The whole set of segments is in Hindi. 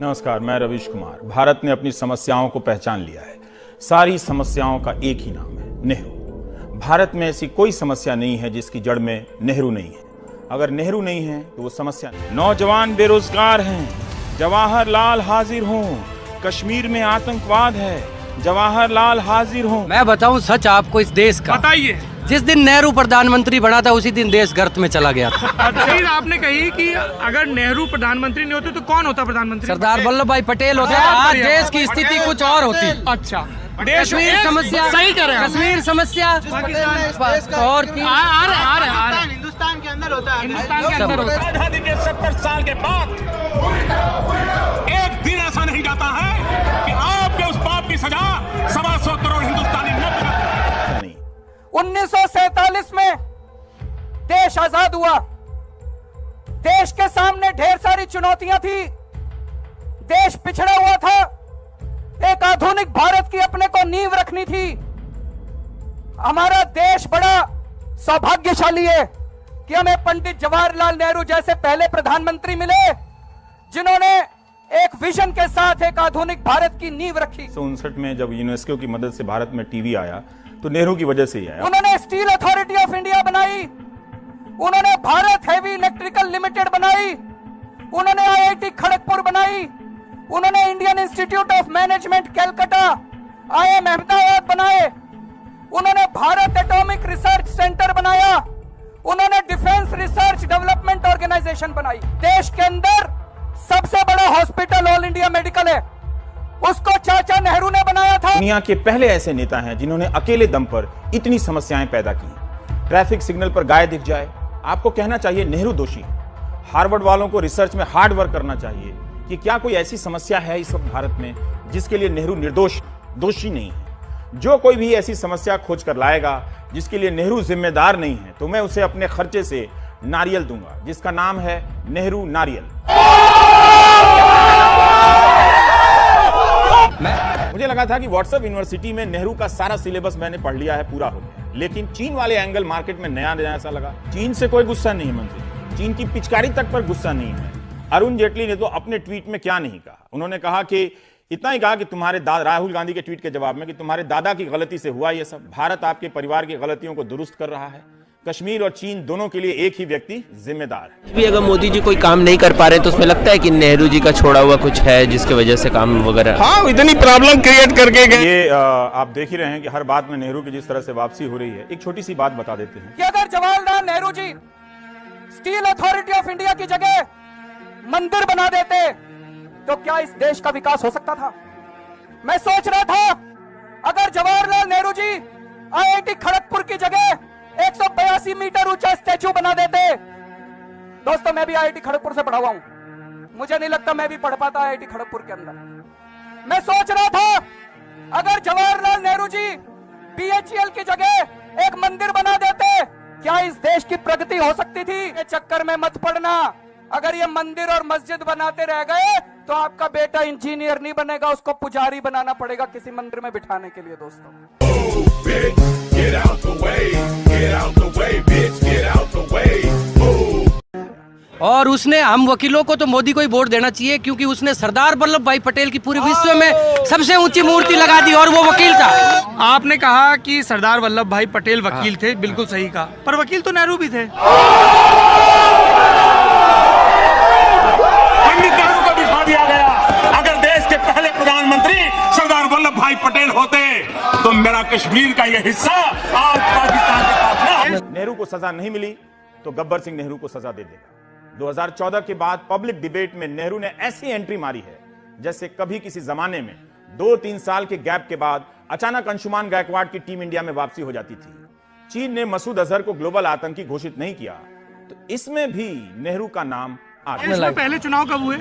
नमस्कार, मैं रवीश कुमार। भारत ने अपनी समस्याओं को पहचान लिया है। सारी समस्याओं का एक ही नाम है, नेहरू। भारत में ऐसी कोई समस्या नहीं है जिसकी जड़ में नेहरू नहीं है। अगर नेहरू नहीं है तो वो समस्या नहीं। नौजवान बेरोजगार हैं, जवाहरलाल हाजिर हों। कश्मीर में आतंकवाद है, जवाहरलाल हाजिर हों। मैं बताऊं सच आपको इस देश का, बताइए। जिस दिन नेहरू प्रधानमंत्री बना था उसी दिन देश गर्त में चला गया था। फिर आपने कही कि अगर नेहरू प्रधानमंत्री नहीं होते तो कौन होता प्रधानमंत्री? सरदार वल्लभ भाई पटेल होते। आज देश की स्थिति कुछ और होती। अच्छा, कश्मीर समस्या सही कह रहे हैं। कश्मीर समस्या और हिंदुस्तान के अंदर होता है। हिंदुस्तान के अंदर होता है। आजादी के 70 साल के बाद एक दिन ऐसा नहीं जाता है कि आपके उस पाप की सजा 125 करोड़ हिंदुस्तानी न भुगतें। 1947 में देश आजाद हुआ। देश के सामने ढेर सारी चुनौतियां थी। देश पिछड़ा हुआ था। एक आधुनिक भारत की अपने को नींव रखनी थी। हमारा देश बड़ा सौभाग्यशाली है कि हमें पंडित जवाहरलाल नेहरू जैसे पहले प्रधानमंत्री मिले जिन्होंने एक विजन के साथ एक आधुनिक भारत की नींव रखी। 1959 में जब यूनेस्को की मदद से भारत में टीवी आया तो नेहरू की वजह से ही आया। उन्होंने स्टील अथॉरिटी ऑफ इंडिया बनाई। उन्होंने भारत हेवी इलेक्ट्रिकल लिमिटेड बनाई। उन्होंने आईआईटी खड़गपुर बनाई। उन्होंने Indian institute of management Calcutta, IIM Ahmedabad बनाए। उन्होंने भारत एटॉमिक रिसर्च सेंटर बनाया। उन्होंने डिफेंस रिसर्च डेवलपमेंट ऑर्गेनाइजेशन बनाई। देश के अंदर सबसे बड़ा हॉस्पिटल ऑल इंडिया मेडिकल है, उसको चाचा नेहरू ने बनाया था। दुनिया के पहले ऐसे नेता हैं जिन्होंने अकेले दम पर इतनी समस्याएं पैदा की। ट्रैफिक सिग्नल पर गाय दिख जाए, आपको कहना चाहिए नेहरू दोषी है। हार्वर्ड वालों को रिसर्च में हार्ड वर्क करना चाहिए कि क्या कोई ऐसी समस्या है इस वक्त भारत में जिसके लिए नेहरू निर्दोष दोषी नहीं है। जो कोई भी ऐसी समस्या खोज कर लाएगा जिसके लिए नेहरू जिम्मेदार नहीं है तो मैं उसे अपने खर्चे से नारियल दूंगा, जिसका नाम है नेहरू नारियल। मुझे लगा था कि व्हाट्सएप यूनिवर्सिटी में नेहरू का सारा सिलेबस मैंने पढ़ लिया है, पूरा हो गया। लेकिन चीन वाले एंगल मार्केट में नया नया ऐसा लगा। चीन से कोई गुस्सा नहीं है मंत्री, चीन की पिचकारी तक पर गुस्सा नहीं है। अरुण जेटली ने तो अपने ट्वीट में क्या नहीं कहा। उन्होंने कहा कि इतना ही कहा कि तुम्हारे राहुल गांधी के ट्वीट के जवाब में कि तुम्हारे दादा की गलती से हुआ ये सब। भारत आपके परिवार की गलतियों को दुरुस्त कर रहा है। कश्मीर और चीन दोनों के लिए एक ही व्यक्ति जिम्मेदार है। भी अगर मोदी जी कोई काम नहीं कर पा रहे तो उसमें लगता है कि नेहरू जी का छोड़ा हुआ कुछ है जिसकी वजह से काम वगैरह। हाँ, इतनी प्रॉब्लम क्रिएट करके गए। ये आप देख ही रहे हैं कि हर बात में नेहरू की जिस तरह से वापसी हो रही है। एक छोटी सी बात बता देते हैं कि अगर Jawaharlal Nehru ji steel authority of India की जगह मंदिर बना देते तो क्या इस देश का विकास हो सकता था? मैं सोच रहा था अगर जवाहरलाल नेहरू जी IIT खड़गपुर की जगह 182 मीटर ऊंचा स्टैचू बना देते। दोस्तों, मैं भी IIT खड़गपुर से पढ़ा हुआ हूं, मुझे नहीं लगता मैं भी पढ़ पाता IIT खड़गपुर के अंदर। मैं सोच रहा था अगर जवाहरलाल नेहरू जी BHEL की जगह एक मंदिर बना देते, क्या इस देश की प्रगति हो सकती थी? ये चक्कर में मत पड़ना। अगर ये मंदिर और मस्जिद बनाते रह गए तो आपका बेटा इंजीनियर नहीं बनेगा, उसको पुजारी बनाना पड़ेगा किसी मंदिर में बिठाने के लिए। दोस्तों, और उसने हम वकीलों को तो मोदी को ही वोट देना चाहिए क्योंकि उसने सरदार वल्लभ भाई पटेल की पूरे विश्व में सबसे ऊंची मूर्ति लगा दी और वो वकील था। आपने कहा कि सरदार वल्लभ भाई पटेल वकील थे, बिल्कुल सही कहा, पर वकील तो नेहरू भी थे। पंडित नेहरू को बिठा दिया गया। अगर देश के पहले प्रधानमंत्री सरदार वल्लभ भाई पटेल होते तो मेरा कश्मीर का यह हिस्सा आज पाकिस्तान के पास न। नेहरू को सजा नहीं मिली तो गब्बर सिंह नेहरू को सजा दे देगा। 2014 के बाद पब्लिक डिबेट में नेहरू ने ऐसी एंट्री मारी है जैसे कभी किसी जमाने में 2-3 साल के गैप के बाद अचानक अंशुमान गायकवाड़ की टीम इंडिया में वापसी हो जाती थी। चीन ने मसूद अजहर को ग्लोबल आतंकी घोषित नहीं किया तो इसमें भी नेहरू का नाम आ गया। इसमें पहले चुनाव कब हुए?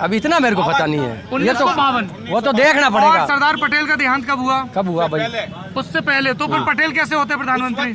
अब इतना मेरे को पता नहीं है, ये तो 1952। वो तो देखना पड़ेगा। और सरदार पटेल का देहांत कब हुआ? कब हुआ भाई? उससे पहले तो फिर पटेल कैसे होते प्रधानमंत्री?